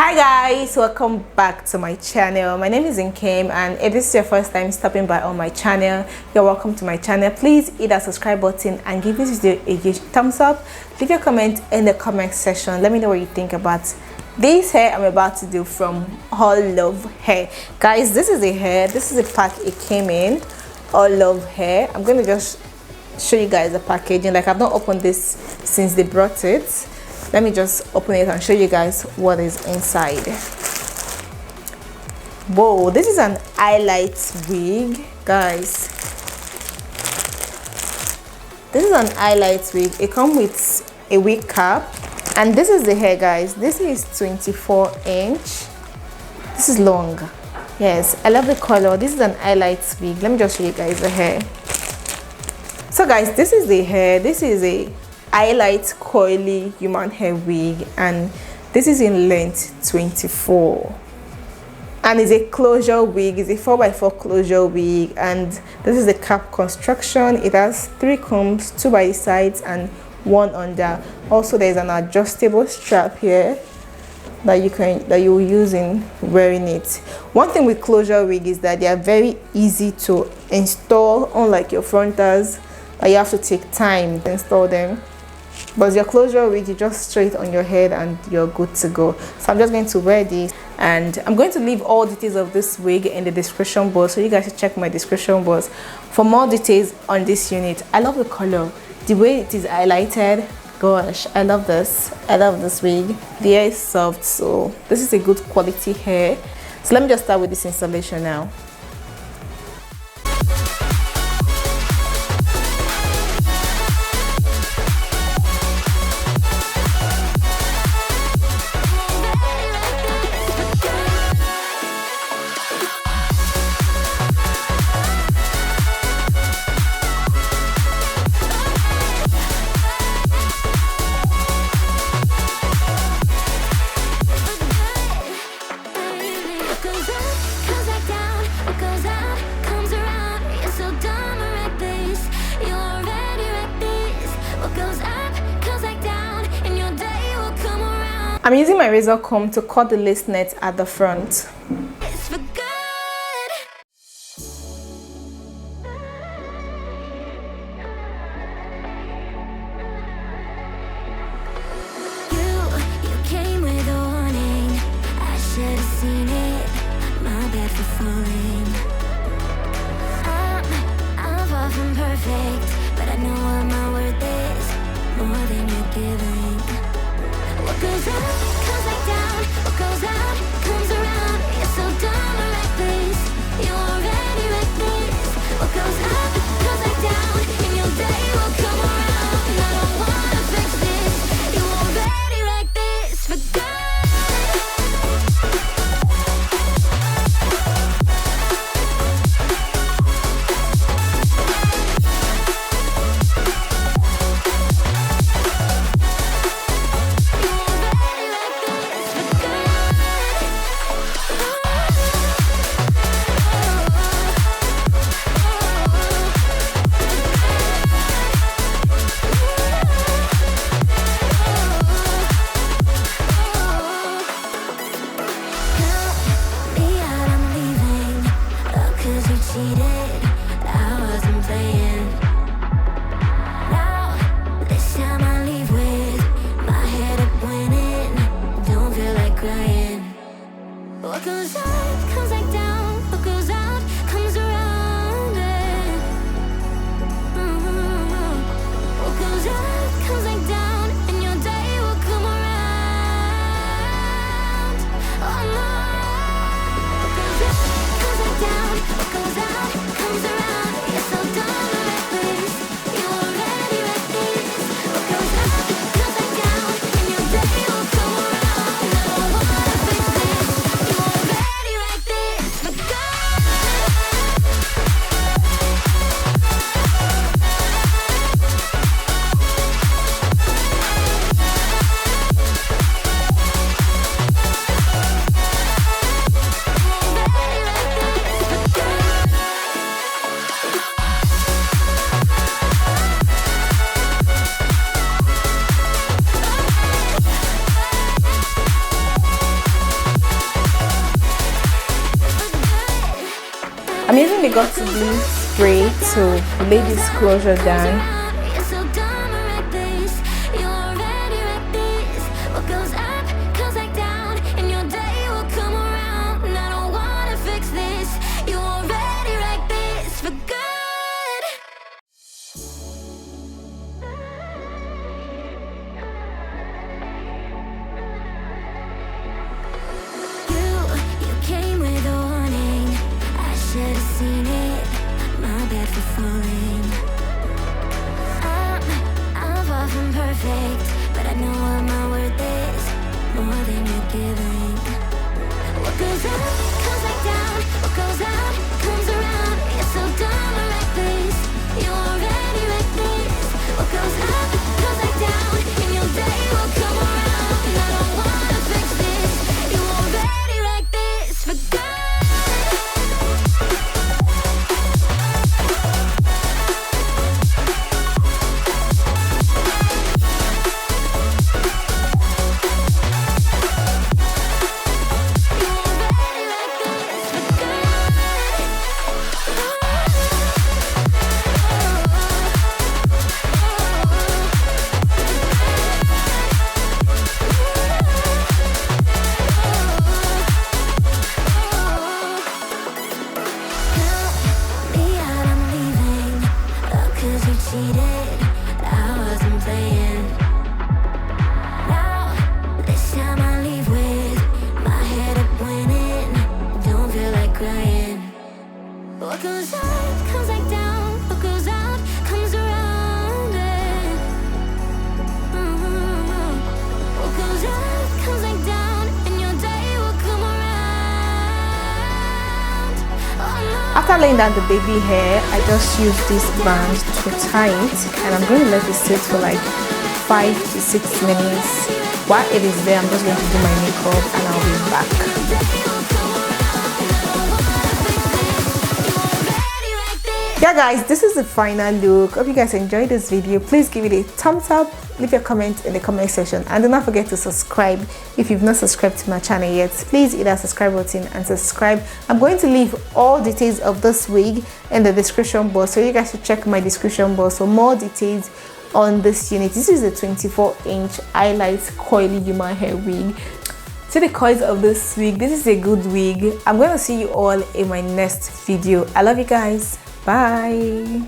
Hi guys, welcome back to my channel. My name is Nkem, and if this is your first time stopping by on my channel, you're welcome to my channel. Please hit that subscribe button and give this video a huge thumbs up. Leave your comment in the comment section. Let me know what you think about this hair I'm about to do from Allove hair. Guys, this is the hair, this is the pack it came in. Allove hair. I'm going to just show you guys the packaging. Like, I've not opened this since they brought it. Let me just open it and show you guys what is inside. Whoa, this is an highlight wig, guys. This is an highlight wig. It comes with a wig cap, and this is the hair, guys. This is 24 inch. This is long. Yes, I love the color. This is an highlight wig. Let me just show you guys the hair. So guys, this is the hair. This is a highlight coily human hair wig, and this is in length 24, and it's a closure wig. It's a 4x4 closure wig, and this is the cap construction. It has 3 combs, 2 by the sides and 1 under. Also, there's an adjustable strap here that you will use in wearing it. One thing with closure wig is that they are very easy to install, unlike your frontals that you have to take time to install them. But your closure wig, you just straight on your head and you're good to go. So I'm just going to wear this, and I'm going to leave all details of this wig in the description box, so you guys should check my description box for more details on this unit. I love the color, the way it is highlighted. Gosh, I love this. I love this wig. The hair is soft, so this is a good quality hair. So let me just start with this installation now. I'm using my razor comb to cut the lace net at the front. I'm using the got to be spray to lay this closure down. After laying down the baby hair, I just use this band to tie it, and I'm going to let it sit for like 5 to 6 minutes. While it is there, I'm just going to do my makeup and I'll be back. Yeah guys, this is the final look. Hope you guys enjoyed this video. Please give it a thumbs up, leave your comment in the comment section, and do not forget to subscribe if you've not subscribed to my channel yet. Please hit that subscribe button and subscribe. I'm going to leave all details of this wig in the description box, so you guys should check my description box for more details on this unit. This is a 24-inch highlight coily human hair wig. See the coils of this wig. This is a good wig. I'm going to see you all in my next video. I love you guys. Bye.